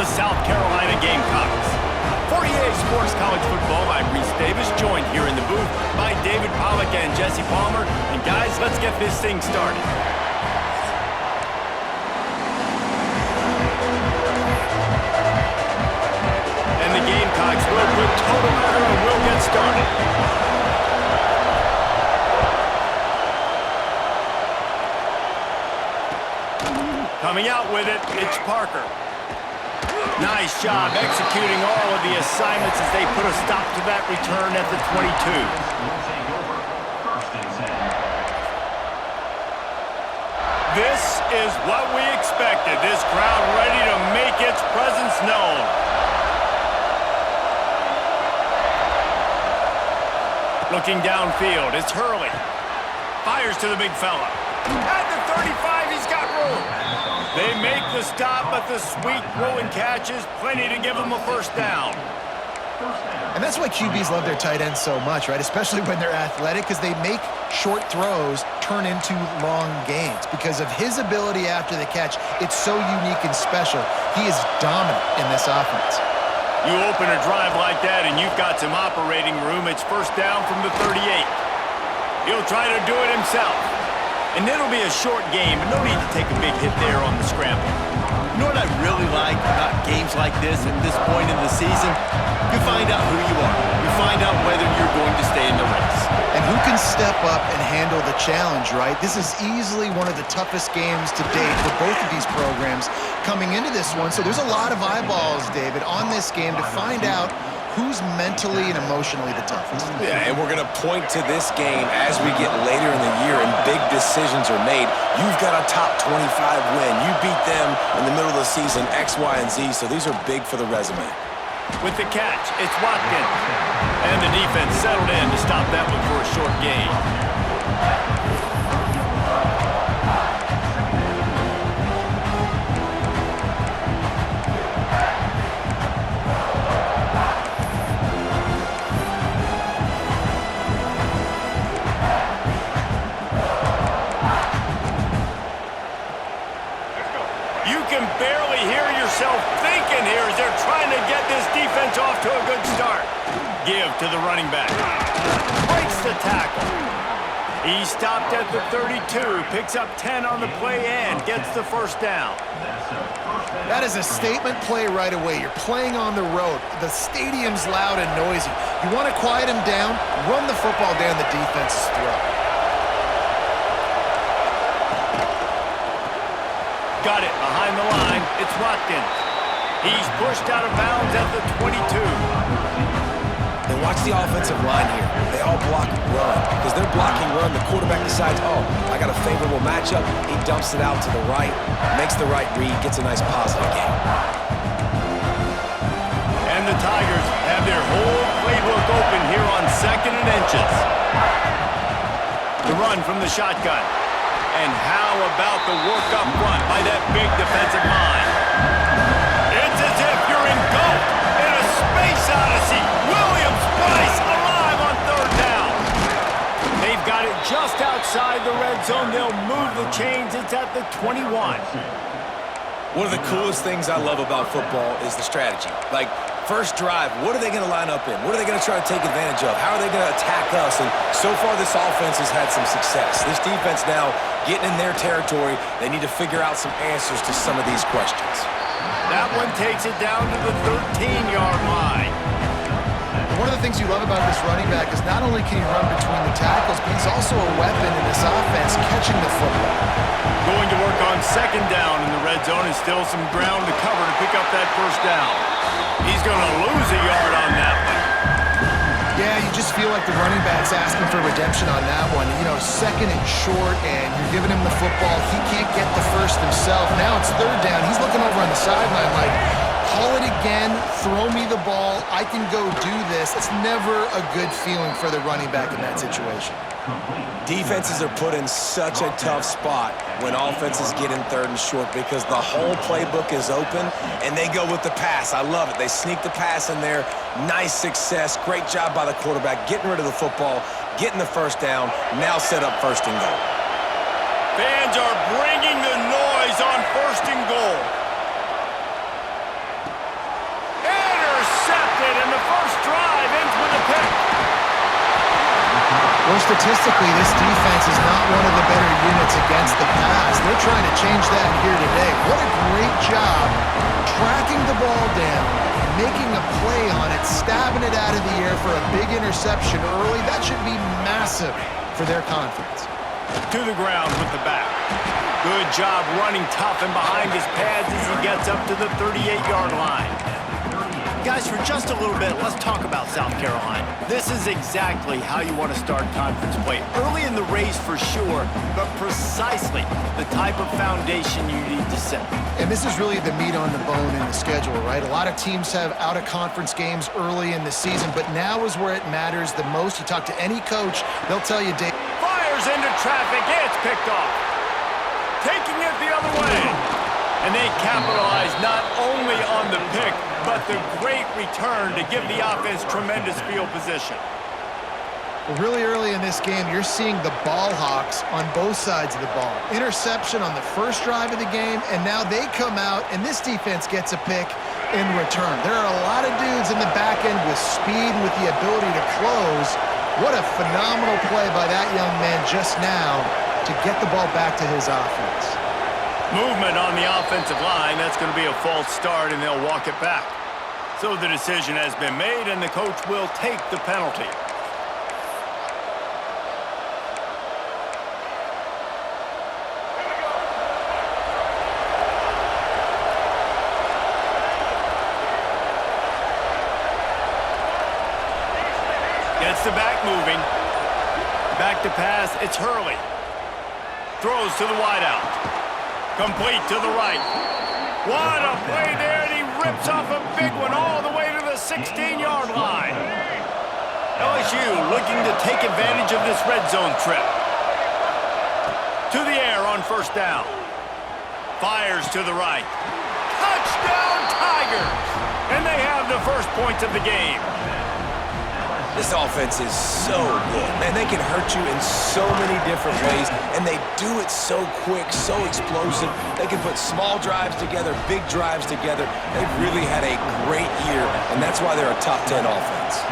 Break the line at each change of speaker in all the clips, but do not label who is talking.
the South Carolina Gamecocks. For EA Sports College Football, I'm Reese Davis, joined here in the booth by David Pollack and Jesse Palmer. And guys, let's get this thing started. And the Gamecocks will put total order and will get started. Coming out with it, it's Parker. Nice job executing all of the assignments as they put a stop to that return at the 22. This is what we expected. This crowd ready to make its presence known. Looking downfield, it's Hurley. Fires to the big fella. At the 35, he's got room. They make the stop, but the sweet throw and catch is plenty to give them a first down.
And that's why QBs love their tight ends so much, right? Especially when they're athletic, because they make short throws turn into long gains. Because of his ability after the catch, it's so unique and special. He is dominant in this offense.
You open a drive like that, and you've got some operating room. It's first down from the 38. He'll try to do it himself. And it'll be a short game, and no need to take a big hit there on the scramble. You know what I really like about games like this at this point in the season? You find out who you are. You find out whether you're going to stay in the race.
And who can step up and handle the challenge, right? This is easily one of the toughest games to date for both of these programs coming into this one. So there's a lot of eyeballs, David, on this game to find out who's mentally and emotionally the toughest.
Yeah, and we're going to point to this game as we get later in the year and big decisions are made. You've got a top 25 win. You beat them in the middle of the season, X, Y, and Z, so these are big for the resume.
With the catch, it's Watkins. And the defense settled in to stop that one for a short gain. Barely hear yourself thinking here as they're trying to get this defense off to a good start. Give to the running back. Breaks the tackle. He stopped at the 32, picks up 10 on the play and gets the first down.
That is a statement play right away. You're playing on the road. The stadium's loud and noisy. You want to quiet him down, run the football down the defense's throat.
Got it behind the line. It's Watkins. He's pushed out of bounds at the 22.
And watch the offensive line here. They all block run. Because they're blocking run, the quarterback decides, oh, I got a favorable matchup. He dumps it out to the right, makes the right read, gets a nice positive gain.
And the Tigers have their whole playbook open here on 2nd and inches. The run from the shotgun. And how about the work up front by that big defensive line? It's as if you're engulfed in a space odyssey. Williams-Brice alive on 3rd down. They've got it just outside the red zone. They'll move the chains. It's at the 21.
One of the coolest things I love about football is the strategy. Like, first drive, what are they going to line up in? What are they going to try to take advantage of? How are they going to attack us? And so far, this offense has had some success. This defense now getting in their territory. They need to figure out some answers to some of these questions.
That one takes it down to the 13-yard line.
One of the things you love about this running back is not only can he run between the tackles, but he's also a weapon in this offense catching the football.
Going to work on 2nd down in the red zone and still some ground to cover to pick up that first down. He's going to lose a yard on that one.
Yeah, you just feel like the running back's asking for redemption on that one. You know, 2nd and short, and you're giving him the football. He can't get the first himself. Now it's 3rd down. He's looking over on the sideline like, haul it again, throw me the ball, I can go do this. It's never a good feeling for the running back in that situation.
Defenses are put in such a tough spot when offenses get in 3rd and short because the whole playbook is open and they go with the pass. I love it. They sneak the pass in there. Nice success. Great job by the quarterback getting rid of the football, getting the first down, now set up 1st and goal.
Fans are bringing the noise on 1st and goal.
Well, statistically, this defense is not one of the better units against the pass. They're trying to change that here today. What a great job tracking the ball down, making a play on it, stabbing it out of the air for a big interception early. That should be massive for their confidence.
To the ground with the back. Good job running tough and behind his pads as he gets up to the 38-yard line. Guys, for just a little bit, let's talk about South Carolina. This is exactly how you want to start conference play. Early in the race for sure, but precisely the type of foundation you need to set.
And this is really the meat on the bone in the schedule, right? A lot of teams have out-of-conference games early in the season, but now is where it matters the most. You talk to any coach, they'll tell you, Dave.
Fires into traffic, it's picked off. Taking it the other way. And they capitalize not only on the pick, but the great return to give the offense tremendous field position.
Really early in this game, you're seeing the ball hawks on both sides of the ball. Interception on the first drive of the game, and now they come out, and this defense gets a pick in return. There are a lot of dudes in the back end with speed and with the ability to close. What a phenomenal play by that young man just now to get the ball back to his offense.
Movement on the offensive line. That's going to be a false start, and they'll walk it back. So the decision has been made, and the coach will take the penalty. Gets the back moving. Back to pass. It's Hurley. Throws to the wideout. Complete to the right. What a play there, and he rips off a big one all the way to the 16-yard line. LSU looking to take advantage of this red zone trip. To the air on first down. Fires to the right. Touchdown, Tigers! And they have the first points of the game.
This offense is so good. Man, they can hurt you in so many different ways, and they do it so quick, so explosive. They can put small drives together, big drives together. They've really had a great year, and that's why they're a top 10 offense.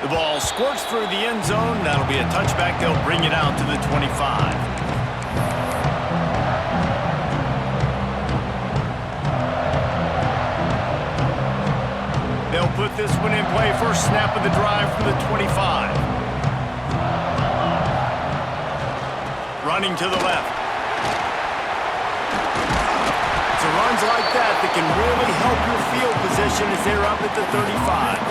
The ball squirts through the end zone. That'll be a touchback. They'll bring it out to the 25. They'll put this one in play. First snap of the drive from the 25. Running to the left. It's runs like that can really help your field position as they're up at the 35.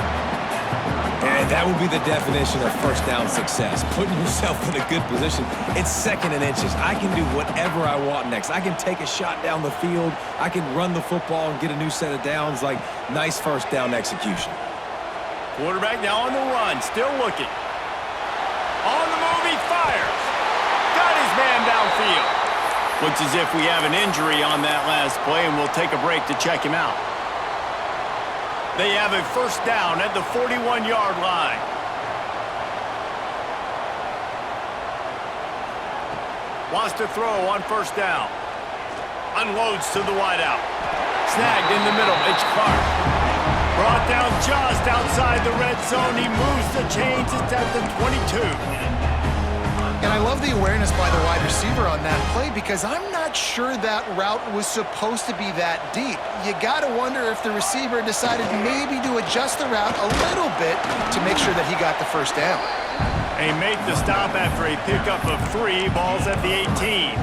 And that would be the definition of first down success, putting yourself in a good position. It's second and inches. I can do whatever I want next. I can take a shot down the field. I can run the football and get a new set of downs. Like, nice first down execution.
Quarterback now on the run, still looking. On the move, he fires. Got his man downfield. Looks as if we have an injury on that last play, and we'll take a break to check him out. They have a first down at the 41-yard line. Wants to throw on first down. Unloads to the wideout. Snagged in the middle. It's Clark. Brought down just outside the red zone. He moves the chains. It's at the 22.
And I love the awareness by the wide receiver on that play because I'm not sure that route was supposed to be that deep. You got to wonder if the receiver decided maybe to adjust the route a little bit to make sure that he got the first down.
They make the stop after a pickup of 3. Ball's at the 18.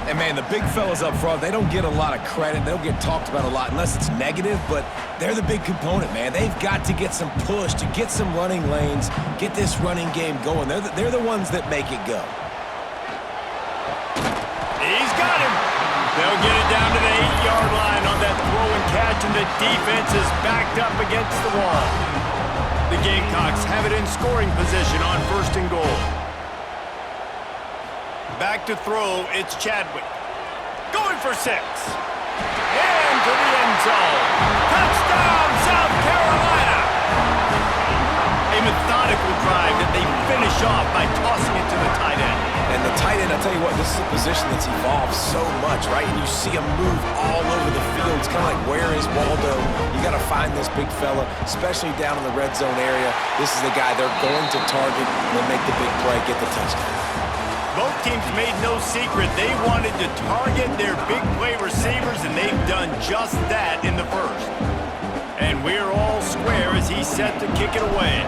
And, man, the big fellas up front, they don't get a lot of credit. They don't get talked about a lot unless it's negative, but they're the big component, man. They've got to get some push, to get some running lanes, get this running game going. They're the ones that make it go.
He's got him. They'll get it down to the 8-yard line on that throw and catch, and the defense is backed up against the wall. The Gamecocks have it in scoring position on first and goal. Back to throw, it's Chadwick. Going for 6. Into the end zone. Touchdown, South Carolina! A methodical drive that they finish off by tossing it to the tight end.
And the tight end, I'll tell you what, this is a position that's evolved so much, right? And you see him move all over the field. It's kind of like, where is Waldo? You got to find this big fella, especially down in the red zone area. This is the guy they're going to target. They'll make the big play, get the touchdown.
Both teams made no secret they wanted to target their big play receivers, and they've done just that in the first. And we're all square as he's set to kick it away.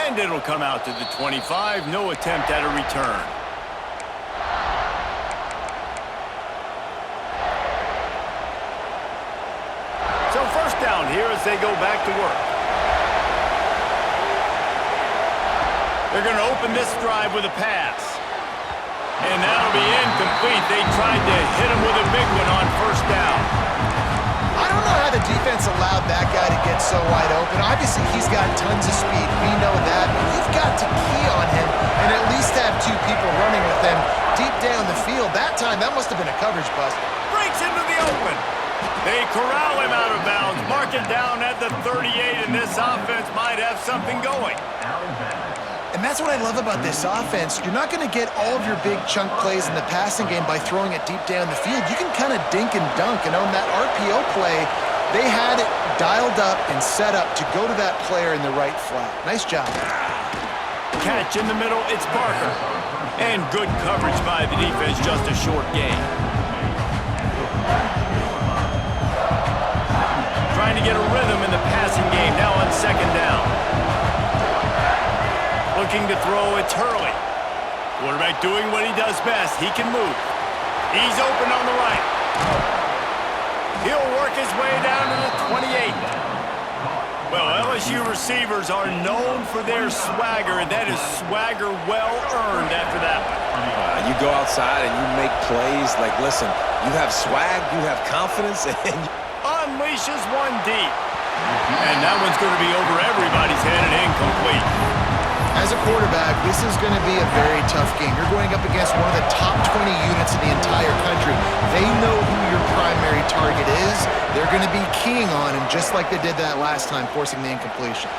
And it'll come out to the 25. No attempt at a return. So first down here as they go back to work. They're going to open this drive with a pass. And that'll be incomplete. They tried to hit him with a big one on first down.
I don't know how the defense allowed that guy to get so wide open. Obviously, he's got tons of speed. We know that. But you've got to key on him and at least have two people running with him deep down the field. That time, that must have been a coverage bust.
Breaks into the open. They corral him out of bounds. Mark it down at the 38, and this offense might have something going.
And that's what I love about this offense. You're not going to get all of your big chunk plays in the passing game by throwing it deep down the field. You can kind of dink and dunk. And on that RPO play, they had it dialed up and set up to go to that player in the right flat. Nice job.
Catch in the middle, it's Parker. And good coverage by the defense, just a short gain. Trying to get a rhythm in the passing game, now on second down. Looking to throw, it's Hurley. Quarterback doing what he does best. He can move. He's open on the right. He'll work his way down to the 28. Well, LSU receivers are known for their swagger, and that is swagger well earned after that one.
You go outside and you make plays. Like, listen, you have swag, you have confidence, and
unleashes one deep. And that one's going to be over everybody's head and incomplete.
As a quarterback, this is going to be a very tough game. You're going up against one of the top 20 units in the entire country. They know who your primary target is. They're going to be keying on him just like they did that last time, forcing the incompletion.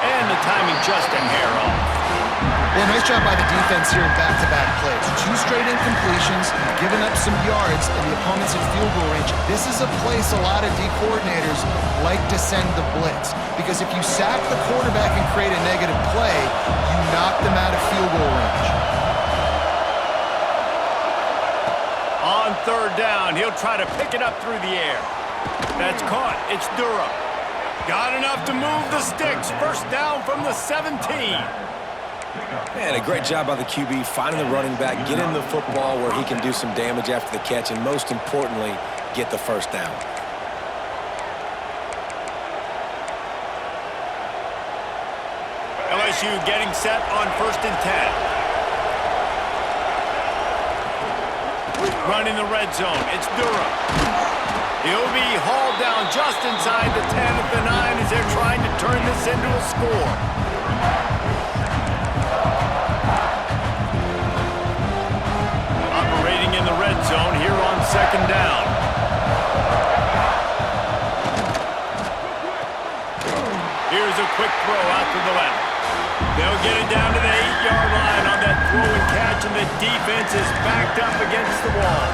And the timing just a hair off.
Yeah, nice job by the defense here in back-to-back plays. 2 straight incompletions, giving up some yards, and the opponent's in field goal range. This is a place a lot of D coordinators like to send the blitz, because if you sack the quarterback and create a negative play, you knock them out of field goal range.
On third down, he'll try to pick it up through the air. That's caught. It's Durham. Got enough to move the sticks. First down from the 17.
man, a great job by the QB finding the running back, get him the football where he can do some damage after the catch, and most importantly, get the first down.
LSU getting set on 1st and 10. Running the red zone. It's Durham. He'll be hauled down just inside the 10 at the 9 as they're trying to turn this into a score. Operating in the red zone here on 2nd down. Here's a quick throw out to the left. They'll get it down to the 8-yard line on that throw and catch, and the defense is backed up against the wall.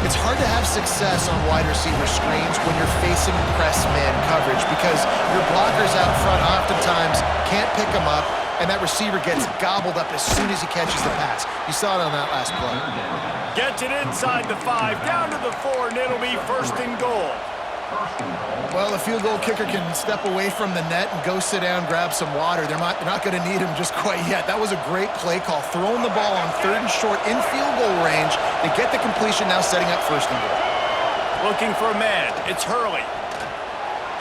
It's hard to have success on wide receiver screens when you're facing press man coverage because your blockers out front oftentimes can't pick them up, and that receiver gets gobbled up as soon as he catches the pass. You saw it on that last play.
Gets it inside the 5, down to the 4, and it'll be 1st and goal.
Well, the field goal kicker can step away from the net and go sit down, grab some water. They're not going to need him just quite yet. That was a great play call. Throwing the ball on 3rd and short in field goal range. They get the completion, now setting up 1st and goal.
Looking for a man. It's Hurley.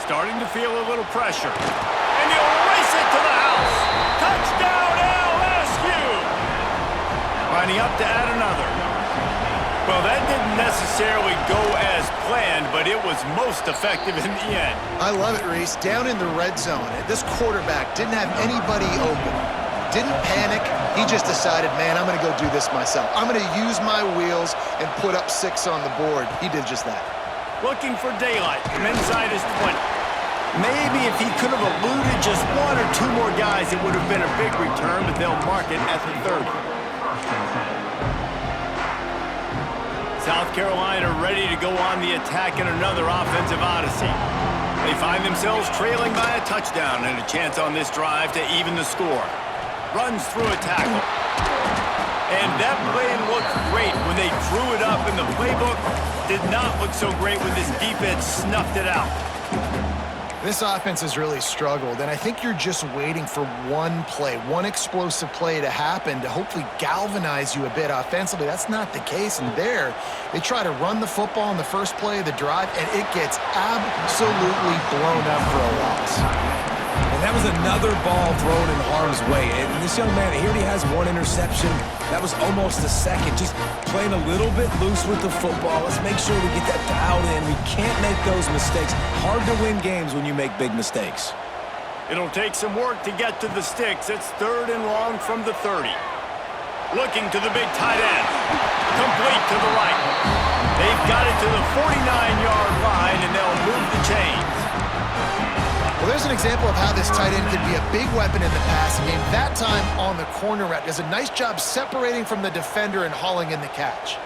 Starting to feel a little pressure. And he'll race it to the house. Touchdown, LSU! Lining up to add another. Well, that didn't necessarily go as planned, but it was most effective in the end.
I love it, Reese. Down in the red zone, this quarterback didn't have anybody open. Didn't panic. He just decided, man, I'm going to go do this myself. I'm going to use my wheels and put up 6 on the board. He did just that.
Looking for daylight from inside his 20. Maybe if he could have eluded just one or two more guys, it would have been a big return, but they'll mark it at the 30. South Carolina ready to go on the attack in another offensive odyssey. They find themselves trailing by a touchdown and a chance on this drive to even the score. Runs through a tackle. And that play looked great when they drew it up, and the playbook did not look so great when this defense snuffed it out.
This offense has really struggled, and I think you're just waiting for one play, one explosive play to happen to hopefully galvanize you a bit offensively. That's not the case, and there, they try to run the football in the first play of the drive, and it gets absolutely blown up for a loss.
And that was another ball thrown in harm's way. And this young man, he already has one interception. That was almost a second. Just playing a little bit loose with the football. Let's make sure we get that dialed in. We can't make those mistakes. Hard to win games when you make big mistakes.
It'll take some work to get to the sticks. It's 3rd and long from the 30. Looking to the big tight end. Complete to the right. They've got it to the 49-yard line, and they'll move the chains.
Well, there's an example of how this tight end could be a big weapon in the passing game. That time on the corner route. Does a nice job separating from the defender and hauling in the catch.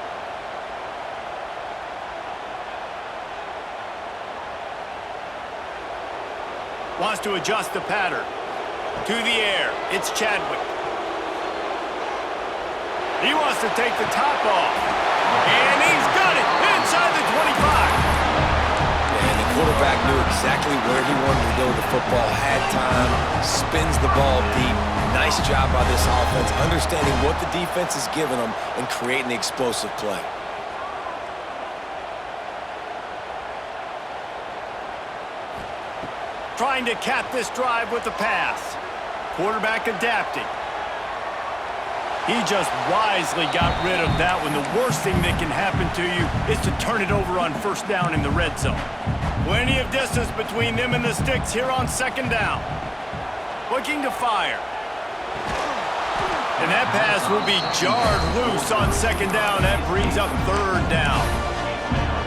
Wants to adjust the pattern. To the air. It's Chadwick. He wants to take the top off. And he's got it inside the 25.
And the quarterback knew exactly where he wanted to go with the football, had time, spins the ball deep. Nice job by this offense, understanding what the defense is giving them and creating the explosive play.
Trying to cap this drive with the pass. Quarterback adapting. He just wisely got rid of that one. The worst thing that can happen to you is to turn it over on 1st down in the red zone. Plenty of distance between them and the sticks here on 2nd down. Looking to fire. And that pass will be jarred loose on 2nd down. That brings up 3rd down.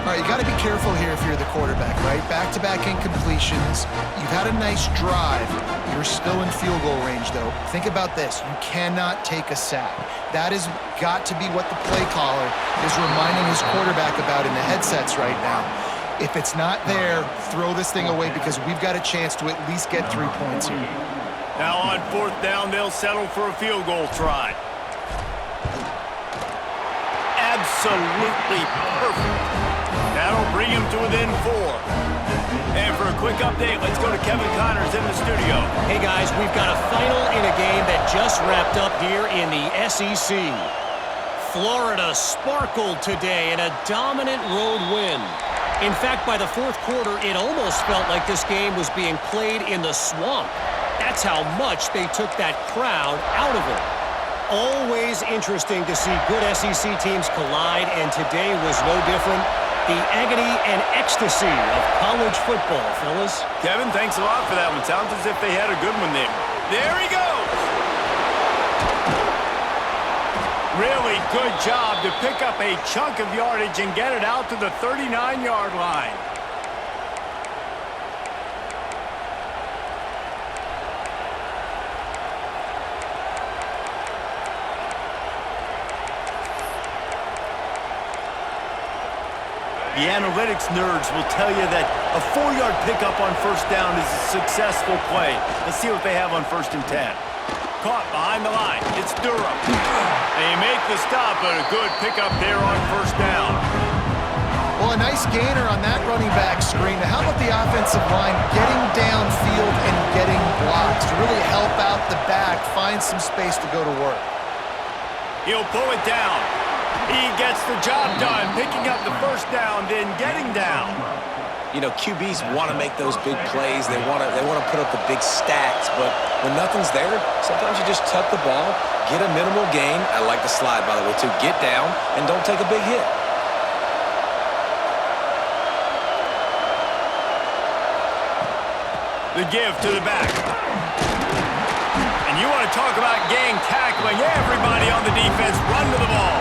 All right, you got to be careful here if you're the quarterback, right? Back-to-back incompletions. You've had a nice drive. You're still in field goal range, though. Think about this. You cannot take a sack. That has got to be what the play caller is reminding his quarterback about in the headsets right now. If it's not there, throw this thing away because we've got a chance to at least get 3 points here.
Now on 4th down, they'll settle for a field goal try. Absolutely perfect. That'll bring him to within 4. And for a quick update, let's go to Kevin Connors in the studio.
Hey guys, we've got a final in a game that just wrapped up here in the SEC. Florida sparkled today in a dominant road win. In fact, by the 4th quarter, it almost felt like this game was being played in the swamp. That's how much they took that crowd out of it. Always interesting to see good SEC teams collide, and today was no different. The agony and ecstasy of college football, fellas.
Kevin, thanks a lot for that one. Sounds as if they had a good one there. There he goes! Really good job to pick up a chunk of yardage and get it out to the 39-yard line. The analytics nerds will tell you that a 4-yard pickup on 1st down is a successful play. Let's see what they have on 1st and 10. Caught behind the line. It's Durham. They make the stop, but a good pickup there on 1st down.
Well, a nice gainer on that running back screen. Now, how about the offensive line getting downfield and getting blocks to really help out the back, find some space to go to work?
He'll pull it down. He gets the job done, picking up the 1st down, then getting down.
You know, QBs want to make those big plays. They want to put up the big stats, but when nothing's there, sometimes you just tuck the ball, get a minimal gain. I like the slide, by the way, too. Get down and don't take a big hit.
The give to the back. And you want to talk about gang tackling. Everybody on the defense run to the ball.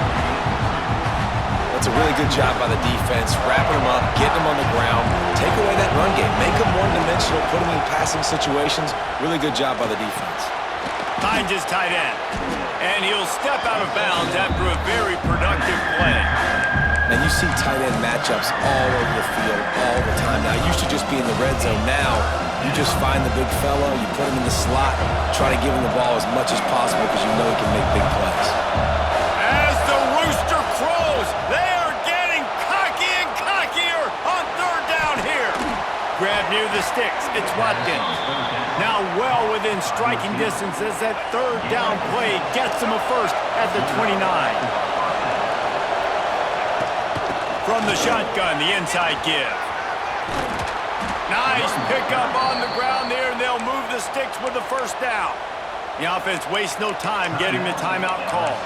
That's a really good job by the defense, wrapping them up, getting them on the ground, take away that run game, make them one-dimensional, put them in passing situations. Really good job by the defense.
Finds his tight end, and he'll step out of bounds after a very productive play.
And you see tight end matchups all over the field all the time. Now, it used to just be in the red zone. Now, you just find the big fellow, you put him in the slot, try to give him the ball as much as possible because you know he can make big plays.
As the rooster crows, they are getting cocky and cockier on third down here. Grab near the sticks. It's Watkins. Now well within striking distance as that third down play gets him a first at the 29. From the shotgun, the inside give. Nice pickup on the ground there, and they'll move the sticks with the first down. The offense wastes no time getting the timeout call.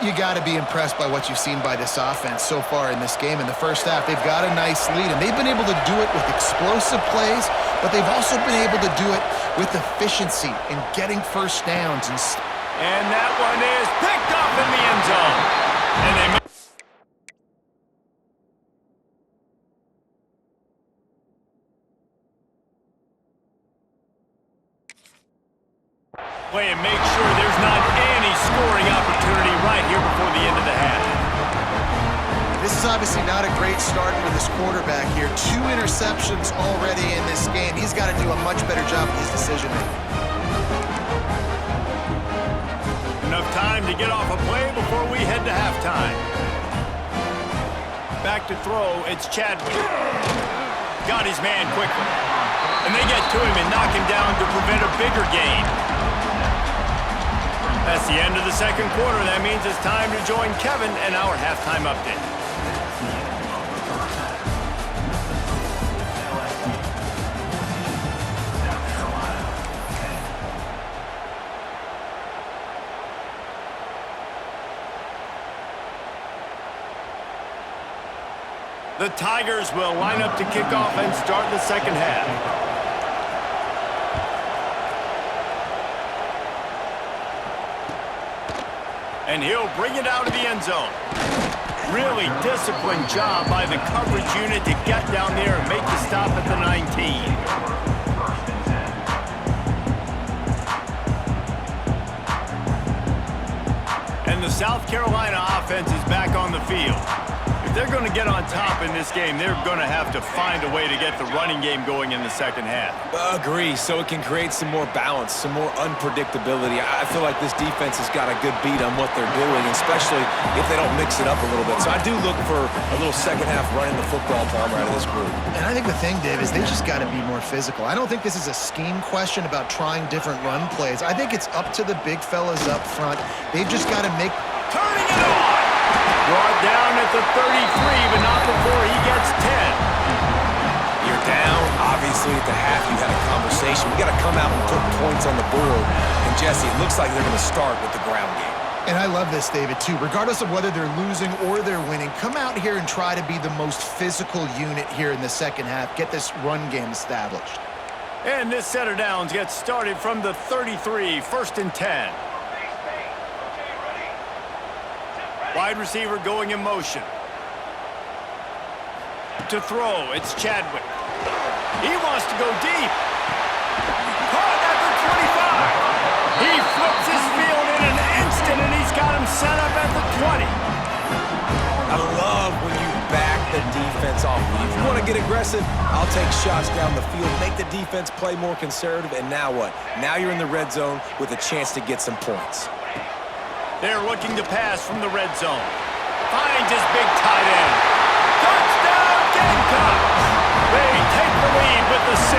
You got to be impressed by what you've seen by this offense so far in this game. In the first half, they've got a nice lead, and they've been able to do it with explosive plays, but they've also been able to do it with efficiency in getting first downs.
And that one is picked up in the end zone. And they play and make sure there's not any scoring opportunity right here before the end of the half.
This is obviously not a great start for this quarterback here. 2 interceptions already in this game. He's got to do a much better job with his decision-making.
Enough time to get off a play before we head to halftime. Back to throw, it's Chadwick. Got his man quickly. And they get to him and knock him down to prevent a bigger gain. That's the end of the second quarter. That means it's time to join Kevin and our halftime update. The Tigers will line up to kick off and start the second half. And he'll bring it out of the end zone. Really disciplined job by the coverage unit to get down there and make the stop at the 19. And the South Carolina offense is back on the field. If they're going to get on top in this game, they're going to have to find a way to get the running game going in the second half.
Agree, so it can create some more balance, some more unpredictability. I feel like this defense has got a good beat on what they're doing, especially if they don't mix it up a little bit. So I do look for a little second half running the football palm out of this group.
And I think the thing, Dave, is they just got to be more physical. I don't think this is a scheme question about trying different run plays. I think it's up to the big fellas up front. They've just got to make...
Turning it on! Brought down at the 33, but not before he gets 10.
You're down. Obviously, at the half, you had a conversation. We got to come out and put points on the board. And, Jesse, it looks like they're going to start with the ground game.
And I love this, David, too. Regardless of whether they're losing or they're winning, come out here and try to be the most physical unit here in the second half. Get this run game established.
And this set of downs gets started from the 33, 1st and 10. Wide receiver going in motion. To throw, it's Chadwick. He wants to go deep. Caught at the 25. He flips his field in an instant, and he's got him set up at the 20.
I love when you back the defense off. If you want to get aggressive, I'll take shots down the field, make the defense play more conservative, and now what? Now you're in the red zone with a chance to get some points.
They're looking to pass from the red zone. Finds his big tight end. Touchdown, Gamecocks! They take the lead with the 6.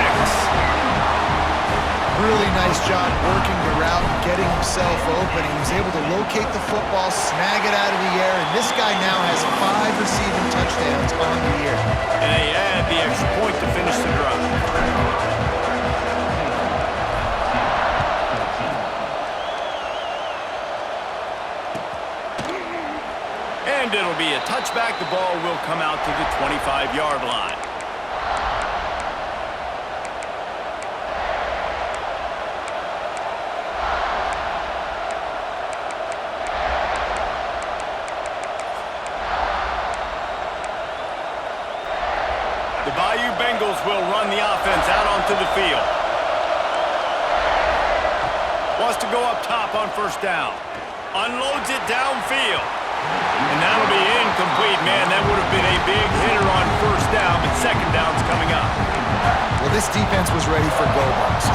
Really nice job working the route and getting himself open. He was able to locate the football, snag it out of the air, and this guy now has 5 receiving touchdowns on the year.
And they add the extra point to finish the drive. And it'll be a touchback. The ball will come out to the 25-yard line. to go up top on first down. Unloads it downfield. And that'll be incomplete, man. That would have been a big hitter on first down, but second down's coming up.
Well, this defense was ready for go balls.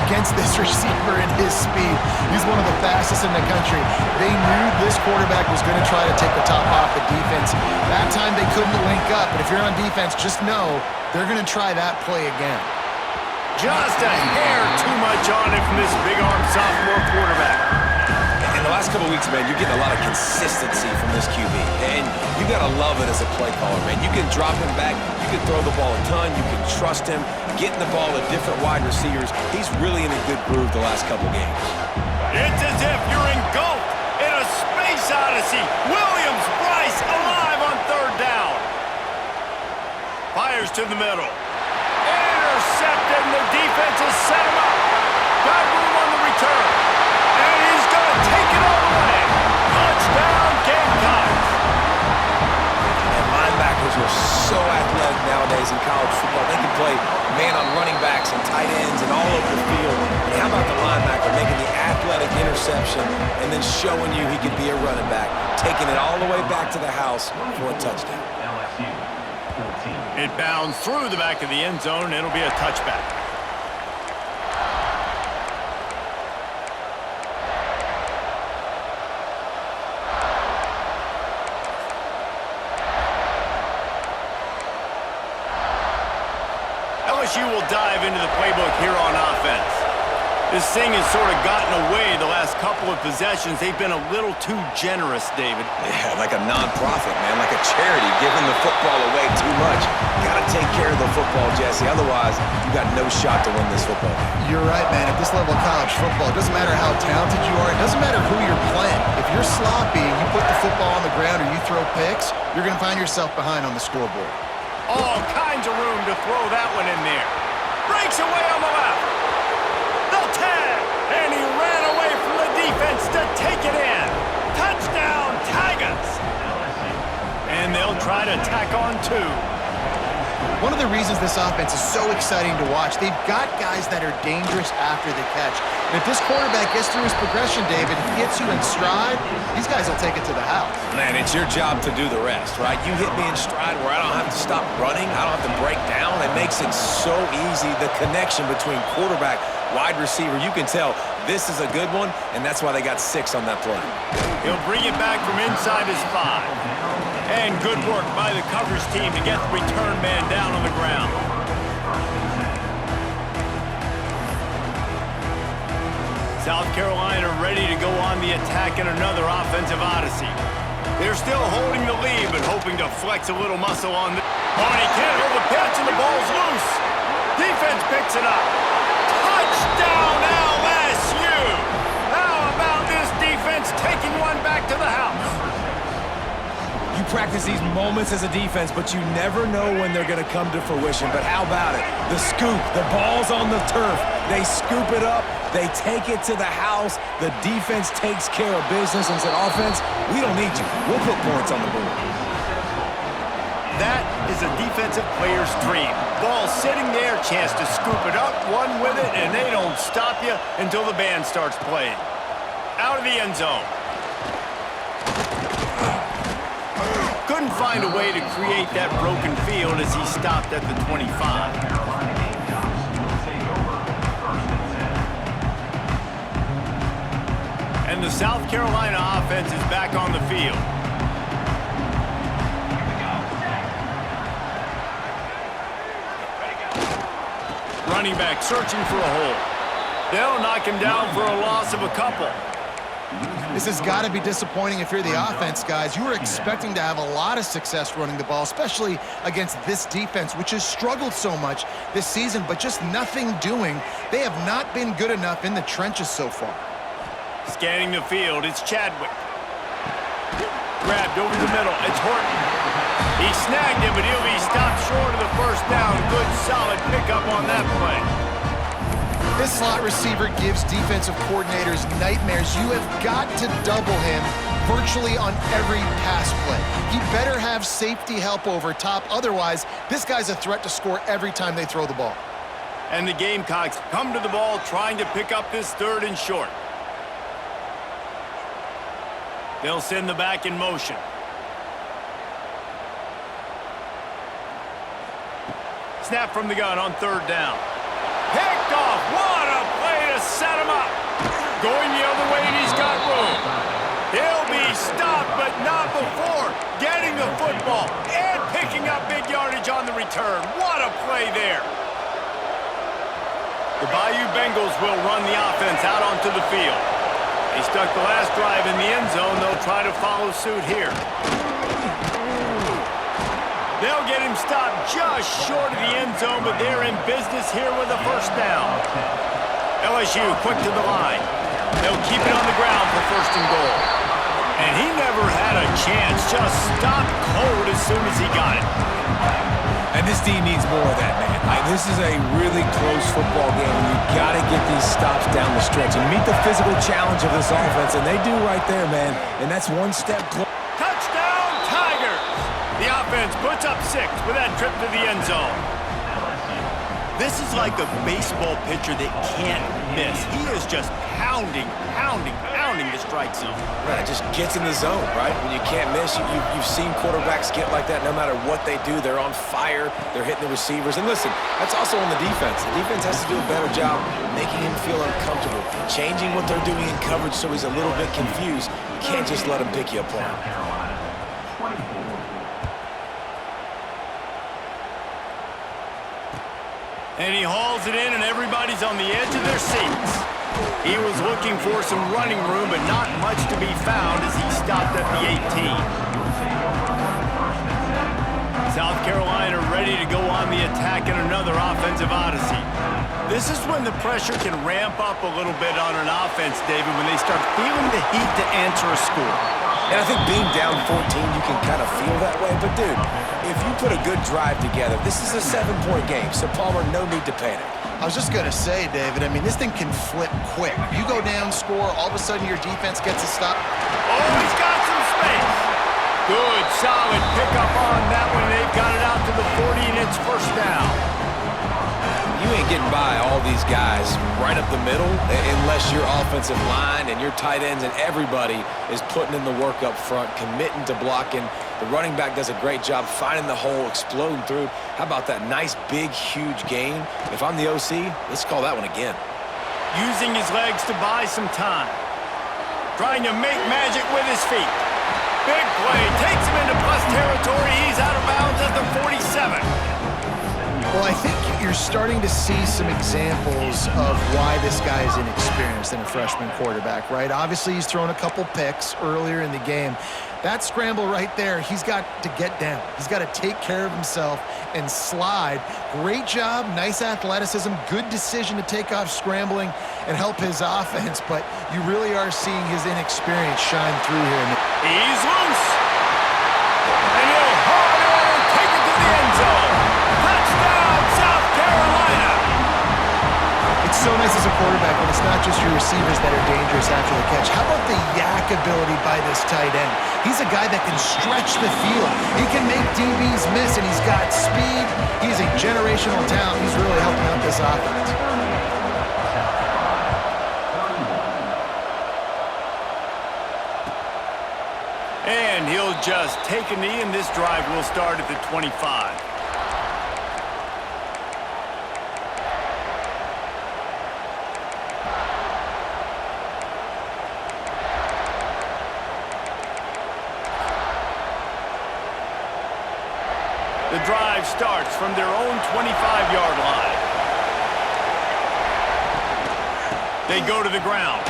Against this receiver and his speed, he's one of the fastest in the country. They knew this quarterback was going to try to take the top off the defense. That time they couldn't link up, but if you're on defense, just know they're going to try that play again.
Just a hair too much on it from this big-arm sophomore quarterback.
In the last couple weeks, man, you're getting a lot of consistency from this QB. And you got to love it as a play caller, man. You can drop him back. You can throw the ball a ton. You can trust him. Getting the ball to different wide receivers. He's really in a good groove the last couple games.
It's as if you're engulfed in a space odyssey. Williams, Bryce, alive on third down. Fires to the middle. Intercepted, and the defense has set him up. Got room on the return. And he's going to take it all the way. Touchdown, Gamecocks.
And linebackers are so athletic nowadays in college football. They can play man on running backs and tight ends and all over the field. And how about the linebacker making the athletic interception and then showing you he could be a running back, taking it all the way back to the house for a touchdown.
It bounds through the back of the end zone. It'll be a touchback. LSU will dive into the playbook here on offense. This thing has sort of gotten away the last couple of possessions. They've been a little too generous, David.
Yeah, like a non-profit, man, like a charity, giving the football away too much. Got to take care of the football, Jesse. Otherwise, you got no shot to win this football game.
You're right, man. At this level of college football, it doesn't matter how talented you are. It doesn't matter who you're playing. If you're sloppy and you put the football on the ground or you throw picks, you're going to find yourself behind on the scoreboard.
All kinds of room to throw that one in there. Breaks away on the left. They'll tag. And he ran away from the defense to take it in. Touchdown, Tigers. And they'll try to tack on two.
One of the reasons this offense is so exciting to watch, they've got guys that are dangerous after the catch. And if this quarterback gets through his progression, David, he gets you in stride, these guys will take it to the house.
Man, it's your job to do the rest, right? You hit me in stride where I don't have to stop running. I don't have to break down. It makes it so easy. The connection between quarterback, wide receiver, you can tell this is a good one, and that's why they got 6 on that play.
He'll bring it back from inside his 5. And good work by the coverage team to get the return man down on the ground. South Carolina ready to go on the attack in another offensive odyssey. They're still holding the lead, but hoping to flex a little muscle on the... Oh, and he can't hold the pitch, and the ball's loose. Defense picks it up. Touchdown, LSU! How about this defense taking one back to the house?
You practice these moments as a defense, but you never know when they're going to come to fruition. But how about it? The scoop, the ball's on the turf. They scoop it up. They take it to the house. The defense takes care of business and said, offense, we don't need you. We'll put points on the board.
That is a defensive player's dream. Ball sitting there, chance to scoop it up, one with it, and they don't stop you until the band starts playing. Out of the end zone. Couldn't find a way to create that broken field as he stopped at the 25. And the South Carolina offense is back on the field. Running back searching for a hole. They'll knock him down for a loss of a couple.
This has got to be disappointing if you're the offense, guys. You were expecting to have a lot of success running the ball, especially against this defense, which has struggled so much this season, but just nothing doing. They have not been good enough in the trenches so far.
Scanning the field, it's Chadwick. Grabbed over the middle, it's Horton. He snagged him, but he'll be stopped short of the first down. Good, solid pickup on that play.
This slot receiver gives defensive coordinators nightmares. You have got to double him virtually on every pass play. He better have safety help over top. Otherwise, this guy's a threat to score every time they throw the ball.
And the Gamecocks come to the ball trying to pick up this 3rd and short. They'll send the back in motion. Snap from the gun on third down. Picked off. What a play to set him up. Going the other way, and he's got room. He'll be stopped, but not before getting the football and picking up big yardage on the return. What a play there. The Bayou Bengals will run the offense out onto the field. They stuck the last drive in the end zone. They'll try to follow suit here. They'll get him stopped just short of the end zone, but they're in business here with a first down. LSU quick to the line. They'll keep it on the ground for first and goal. And he never had a chance, just stopped cold as soon as he got it.
And this team needs more of that, man. This is a really close football game, and you've got to get these stops down the stretch and meet the physical challenge of this offense, and they do right there, man. And that's one step closer.
Touchdown, Tigers! The offense puts up 6 with that trip to the end zone. This is like a baseball pitcher that can't miss. He is just pounding the strike zone.
Right, it just gets in the zone, right? When you can't miss, you've seen quarterbacks get like that no matter what they do. They're on fire. They're hitting the receivers. And listen, that's also on the defense. The defense has to do a better job making him feel uncomfortable, changing what they're doing in coverage so he's a little bit confused. You can't just let him pick you apart.
And he hauls it in, and everybody's on the edge of their seats. He was looking for some running room, but not much to be found as he stopped at the 18. South Carolina ready to go on the attack in another offensive odyssey. This is when the pressure can ramp up a little bit on an offense, David, when they start feeling the heat to answer a score.
And I think being down 14, you can kind of feel that way. But, dude, if you put a good drive together, this is a 7-point game. So, Palmer, no need to panic.
I was just going to say, David, I mean, this thing can flip quick. You go down, score, all of a sudden your defense gets a stop.
Oh, he's got some space. Good, solid pickup on that one. They've got it out to the 40, and it's first down.
You ain't getting by all these guys right up the middle unless your offensive line and your tight ends and everybody is putting in the work up front, committing to blocking. The running back does a great job finding the hole, exploding through. How about that nice, big, huge gain? If I'm the OC, let's call that one again.
Using his legs to buy some time. Trying to make magic with his feet. Big play. Takes him into plus territory. He's out of bounds at the 47.
Well, I think you're starting to see some examples of why this guy is inexperienced in a freshman quarterback, right? Obviously, he's thrown a couple picks earlier in the game. That scramble right there, he's got to get down. He's got to take care of himself and slide. Great job, nice athleticism, good decision to take off scrambling and help his offense, but you really are seeing his inexperience shine through here.
He's loose. And he'll haul it on and take it to the end zone. Touchdown, South Carolina.
It's so nice as a quarterback when it's not just your receivers that are dangerous after the catch. How about the yak ability by this tight end? He's a guy that can stretch the field. He can make DBs miss, and he's got speed. He's a generational talent. He's really helping out this offense.
And he'll just take a knee, and this drive will start at the 25. The drive starts from their own 25-yard line. They go to the ground.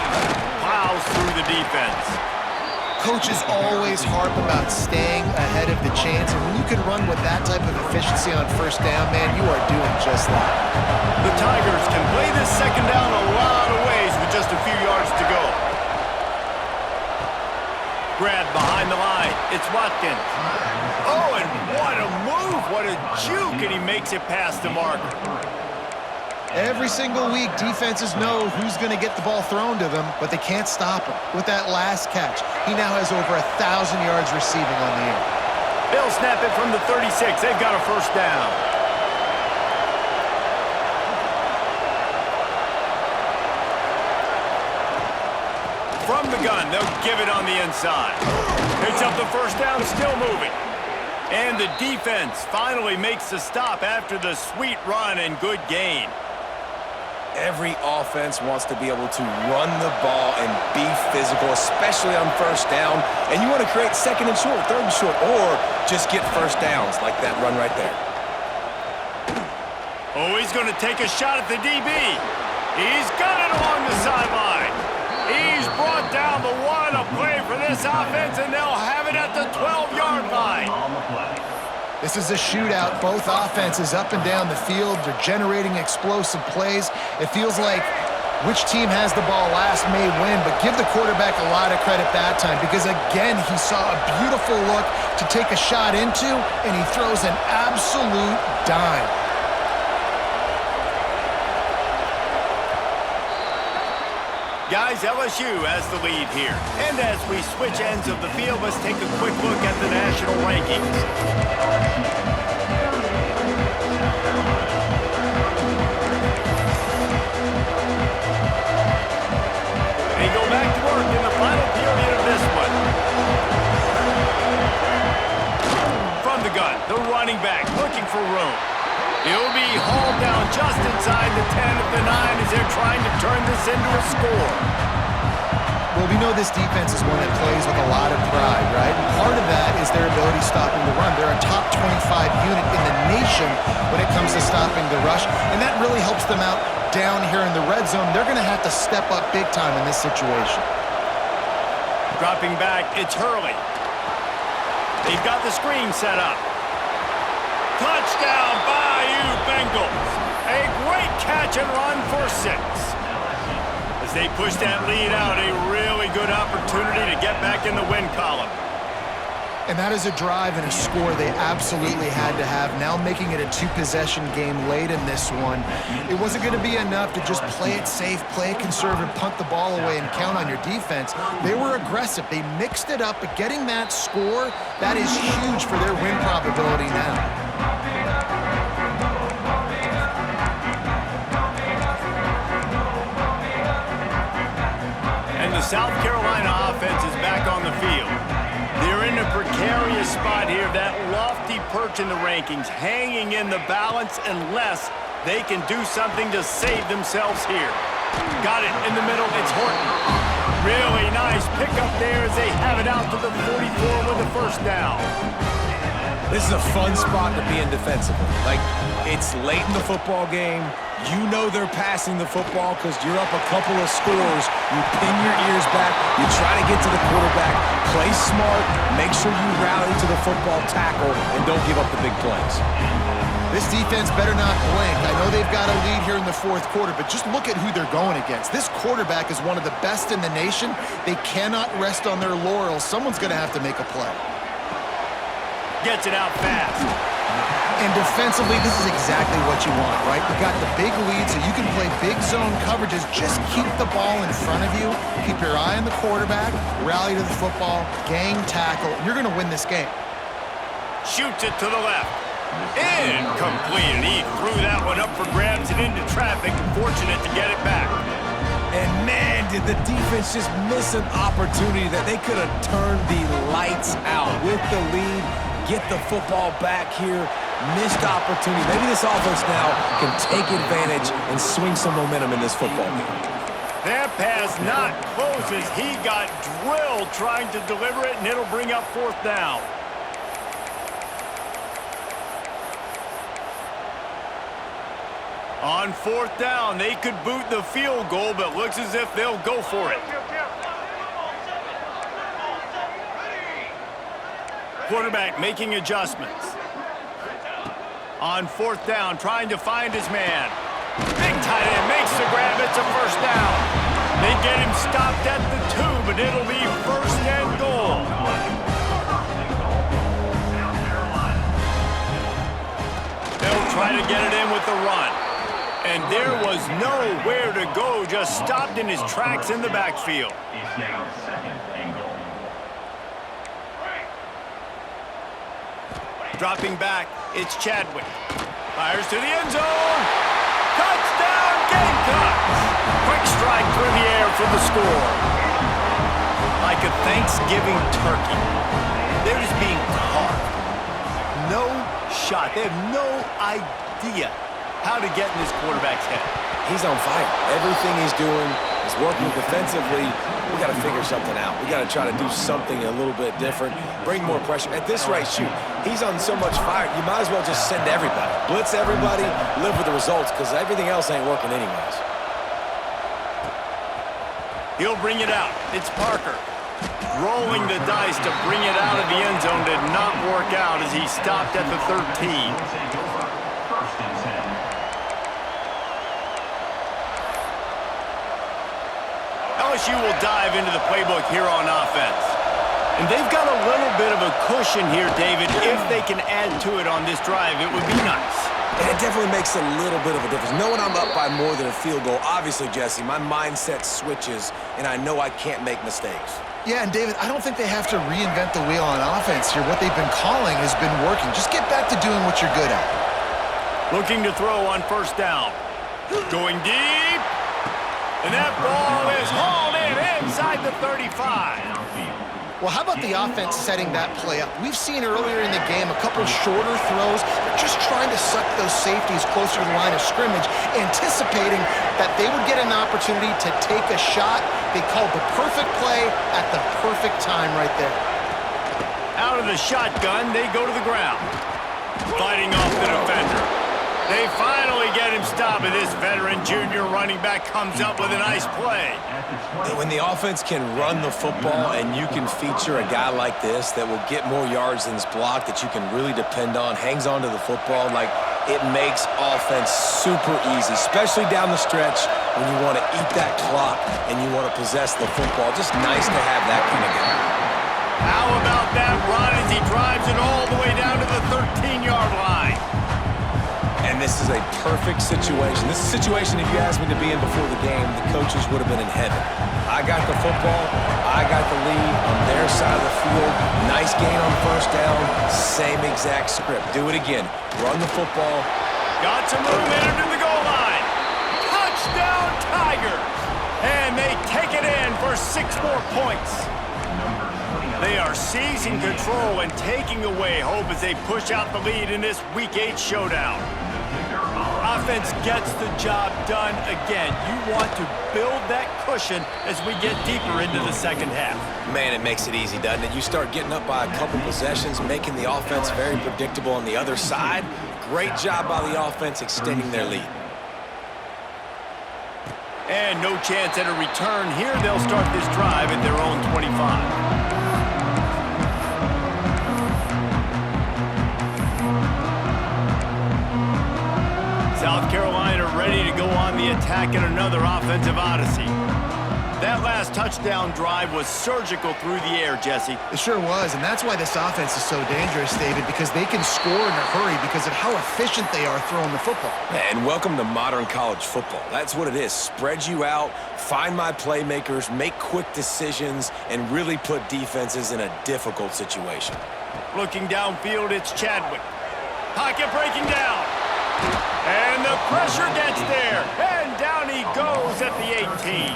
Plows through the defense.
Coaches always harp about staying ahead of the chains, and when you can run with that type of efficiency on first down, man, you are doing just that.
The Tigers can play this second down a lot of ways with just a few yards to go. Grab behind the line. It's Watkins. Oh, and what a move. What a juke, and he makes it past the marker.
Every single week, defenses know who's going to get the ball thrown to them, but they can't stop him. With that last catch, he now has over 1,000 yards receiving on the year.
They'll snap it from the 36. They've got a first down. From the gun, they'll give it on the inside. Picks up the first down, still moving. And the defense finally makes the stop after the sweet run and good gain.
Every offense wants to be able to run the ball and be physical, especially on first down. And you want to create second and short, third and short, or just get first downs like that run right there.
Oh, he's going to take a shot at the DB. He's got it along the sideline. He's brought down the one, a play for this offense, and they'll have it at the 12-yard line.
This is a shootout. Both offenses up and down the field. They're generating explosive plays. It feels like which team has the ball last may win, but give the quarterback a lot of credit that time because, again, he saw a beautiful look to take a shot into, and he throws an absolute dime.
Guys, LSU has the lead here. And as we switch ends of the field, let's take a quick look at the national rankings. They go back to work in the final period of this one. From the gun, the running back looking for room. He'll be hauled down just inside the 10 of the 9 as they're trying to turn this into a score.
Well, we know this defense is one that plays with a lot of pride, right? And part of that is their ability stopping the run. They're a top 25 unit in the nation when it comes to stopping the rush, and that really helps them out down here in the red zone. They're going to have to step up big time in this situation.
Dropping back, it's Hurley. They've got the screen set up. Touchdown, Bayou Bengals. A great catch and run for 6. As they push that lead out, a really good opportunity to get back in the win column.
And that is a drive and a score they absolutely had to have. Now making it a 2-possession game late in this one. It wasn't going to be enough to just play it safe, play it conservative, punt the ball away, and count on your defense. They were aggressive. They mixed it up, but getting that score, that is huge for their win probability now.
And the South Carolina offense is back on the field. They're in a precarious spot here, that lofty perch in the rankings, hanging in the balance unless they can do something to save themselves here. Got it in the middle, it's Horton. Really nice pickup there as they have it out to the 44 with the first down.
This is a fun spot to be in defensively. Like, it's late in the football game. You know they're passing the football because you're up a couple of scores. You pin your ears back. You try to get to the quarterback. Play smart. Make sure you rally to the football tackle and don't give up the big plays.
This defense better not blink. I know they've got a lead here in the fourth quarter, but just look at who they're going against. This quarterback is one of the best in the nation. They cannot rest on their laurels. Someone's going to have to make a play.
Gets it out fast.
And defensively, this is exactly what you want, right? You got the big lead, so you can play big zone coverages. Just keep the ball in front of you. Keep your eye on the quarterback. Rally to the football. Gang tackle. And you're going to win this game.
Shoots it to the left. Incomplete. And he threw that one up for grabs and into traffic. Fortunate to get it back.
And man, did the defense just miss an opportunity that they could have turned the lights out with the lead. Get the football back here. Missed opportunity. Maybe this offense now can take advantage and swing some momentum in this football game.
That pass not close as he got drilled trying to deliver it, and it'll bring up fourth down. On fourth down, they could boot the field goal, but looks as if they'll go for it. Quarterback making adjustments. On fourth down, trying to find his man. Big tight end makes the grab. It's a first down. They get him stopped at the 2, but it'll be first and goal. They'll try to get it in with the run. And there was nowhere to go, just stopped in his tracks in the backfield. Dropping back, it's Chadwick. Fires to the end zone. Touchdown, Gamecocks! Quick strike through the air for the score. like a Thanksgiving turkey. They're just being carved. No shot. They have no idea how to get in this quarterback's head.
He's on fire. Everything he's doing is working defensively. We got to figure something out. We got to try to do something a little bit different, bring more pressure. At this rate, shoot, he's on so much fire, you might as well just send everybody. Blitz everybody, live with the results, because everything else ain't working anyways.
He'll bring it out. It's Parker. Rolling the dice to bring it out of the end zone did not work out as he stopped at the 13. LSU will dive into the playbook here on offense. And they've got a little bit of a cushion here, David. If they can add to it on this drive, it would be nice.
And it definitely makes a little bit of a difference. Knowing I'm up by more than a field goal, obviously, Jesse, my mindset switches, and I know I can't make mistakes.
Yeah, and David, I don't think they have to reinvent the wheel on offense here. What they've been calling has been working. Just get back to doing what you're good at.
Looking to throw on first down. Going deep. And that ball is hauled in inside the 35.
Well, how about the offense setting that play up? We've seen earlier in the game a couple shorter throws, just trying to suck those safeties closer to the line of scrimmage, anticipating that they would get an opportunity to take a shot. They called the perfect play at the perfect time right there.
Out of the shotgun, they go to the ground. Fighting off the defender. They finally get him stopped, and this veteran junior running back comes up with a nice play.
When the offense can run the football and you can feature a guy like this that will get more yards than his block, that you can really depend on, hangs on to the football, like it makes offense super easy, especially down the stretch when you want to eat that clock and you want to possess the football. Just nice to have that kind of guy.
How about that run as he drives it all the way down to the 13-yard line?
And this is a perfect situation. This is a situation, if you asked me to be in before the game, the coaches would have been in heaven. I got the football. I got the lead on their side of the field. Nice gain on first down. Same exact script. Do it again. Run the football.
Got some room in under the goal line. Touchdown, Tigers. And they take it in for 6 more points. They are seizing control and taking away hope as they push out the lead in this Week 8 showdown. Offense gets the job done again. You want to build that cushion as we get deeper into the second half.
Man, it makes it easy, doesn't it? You start getting up by a couple possessions, making the offense very predictable on the other side. Great job by the offense extending their lead.
And no chance at a return here. They'll start this drive at their own 25. South Carolina ready to go on the attack in another offensive odyssey. That last touchdown drive was surgical through the air, Jesse.
It sure was, and that's why this offense is so dangerous, David, because they can score in a hurry because of how efficient they are throwing the football.
And welcome to modern college football. That's what it is. Spread you out, find my playmakers, make quick decisions, and really put defenses in a difficult situation.
Looking downfield, it's Chadwick. Pocket breaking down. And the pressure gets there. And down he goes at the 18.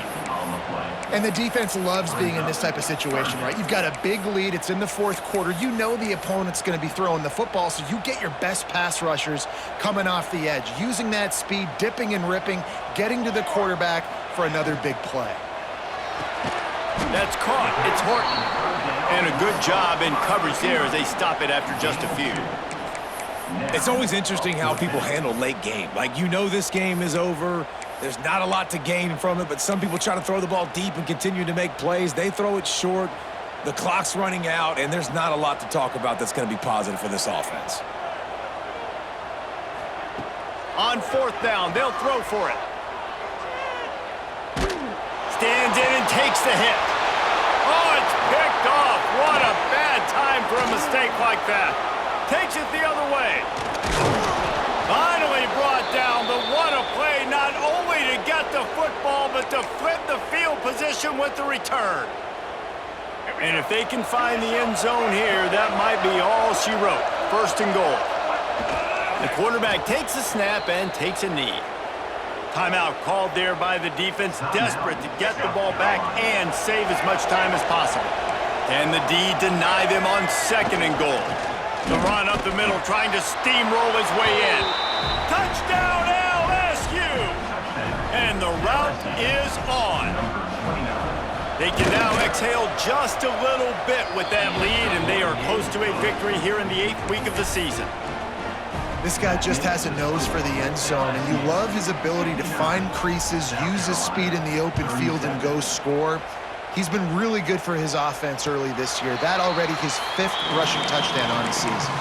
And the defense loves being in this type of situation, right? You've got a big lead. It's in the fourth quarter. You know the opponent's going to be throwing the football, so you get your best pass rushers coming off the edge, using that speed, dipping and ripping, getting to the quarterback for another big play.
That's caught. It's Horton. And a good job in coverage there as they stop it after just a few.
It's always interesting how people handle late game. Like, you know this game is over. There's not a lot to gain from it, but some people try to throw the ball deep and continue to make plays. They throw it short. The clock's running out, and there's not a lot to talk about that's going to be positive for this offense.
On fourth down, they'll throw for it. Stands in and takes the hit. Oh, it's picked off. What a bad time for a mistake like that. Takes it the other way. Finally brought down, but what a play, not only to get the football, but to flip the field position with the return. And if they can find the end zone here, that might be all she wrote. First and goal. The quarterback takes a snap and takes a knee. Timeout called there by the defense, desperate to get the ball back and save as much time as possible. Can the D deny them on 2nd and goal? The run up the middle, trying to steamroll his way in. Touchdown, LSU! And the route is on. They can now exhale just a little bit with that lead, and they are close to a victory here in the 8th week of the season.
This guy just has a nose for the end zone, and you love his ability to find creases, use his speed in the open field, and go score. He's been really good for his offense early this year. That already his 5th rushing touchdown on the season.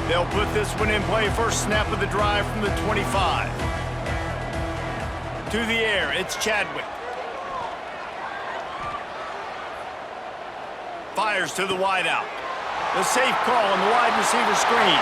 They'll put this one in play. First snap of the drive from the 25. To the air, it's Chadwick. Fires to the wideout. The safe call on the wide receiver screen.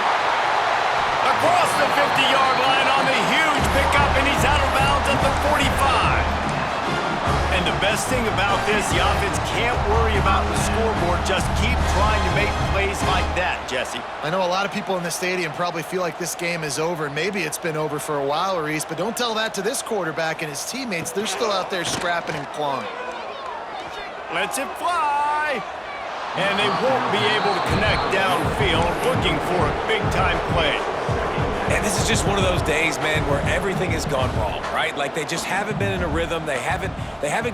Across the 50-yard line on the huge pickup, and he's out of bounds at the 45. And the best thing about this, the offense can't worry about the scoreboard. Just keep trying to make plays like that, Jesse.
I know a lot of people in the stadium probably feel like this game is over. Maybe it's been over for a while, Reese, but don't tell that to this quarterback and his teammates. They're still out there scrapping and clawing.
Lets it fly. And they won't be able to connect downfield, looking for a big-time play.
And this is just one of those days, man, where everything has gone wrong, right? Like they just haven't been in a rhythm. They haven't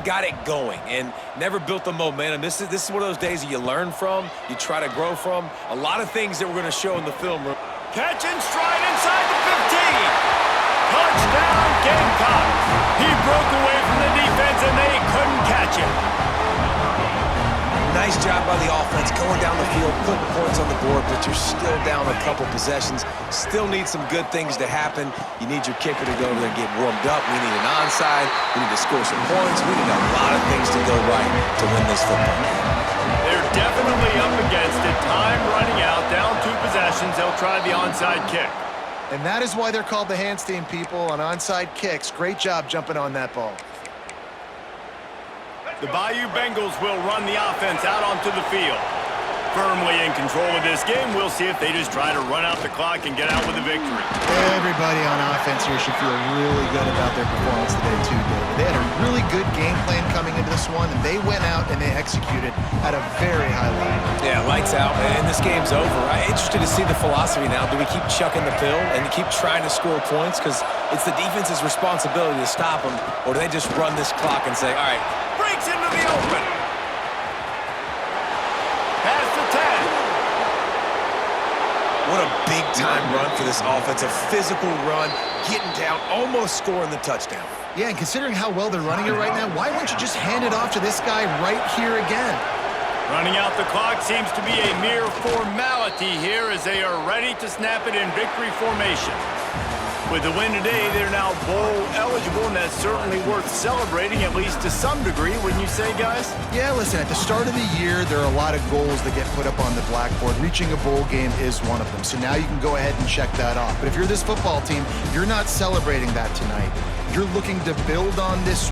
got it going and never built the momentum. This is one of those days that you learn from, you try to grow from. A lot of things that we're going to show in the film room.
Catch and stride inside the 15. Touchdown, Gamecocks. He broke away from the defense, and they couldn't catch him.
Nice job by the offense going down the field, putting points on the board, but you're still down a couple possessions. Still need some good things to happen. You need your kicker to go over there and get warmed up. We need an onside. We need to score some points. We need a lot of things to go right to win this football game.
They're definitely up against it. Time running out, down 2 possessions. They'll try the onside kick.
And that is why they're called the Handstand people on onside kicks. Great job jumping on that ball.
The Bayou Bengals will run the offense out onto the field. Firmly in control of this game. We'll see if they just try to run out the clock and get out with a victory.
Everybody on offense here should feel really good about their performance today, too, David. They had a really good game plan coming into this one, and they went out and they executed at a very high level.
Yeah, lights out, and this game's over. I'm interested to see the philosophy now. Do we keep chucking the pill and keep trying to score points? Because it's the defense's responsibility to stop them, or do they just run this clock and say, all right,
breaks into the open. Pass to 10.
What a big-time run for this offense. A physical run, getting down, almost scoring the touchdown.
Yeah, and considering how well they're running it right now, why wouldn't you just hand it off to this guy right here again?
Running out the clock seems to be a mere formality here as they are ready to snap it in victory formation. With the win today, they're now bowl eligible, and that's certainly worth celebrating, at least to some degree, wouldn't you say, guys?
Yeah, listen, at the start of the year, there are a lot of goals that get put up on the blackboard. Reaching a bowl game is one of them, so now you can go ahead and check that off. But if you're this football team, you're not celebrating that tonight. You're looking to build on this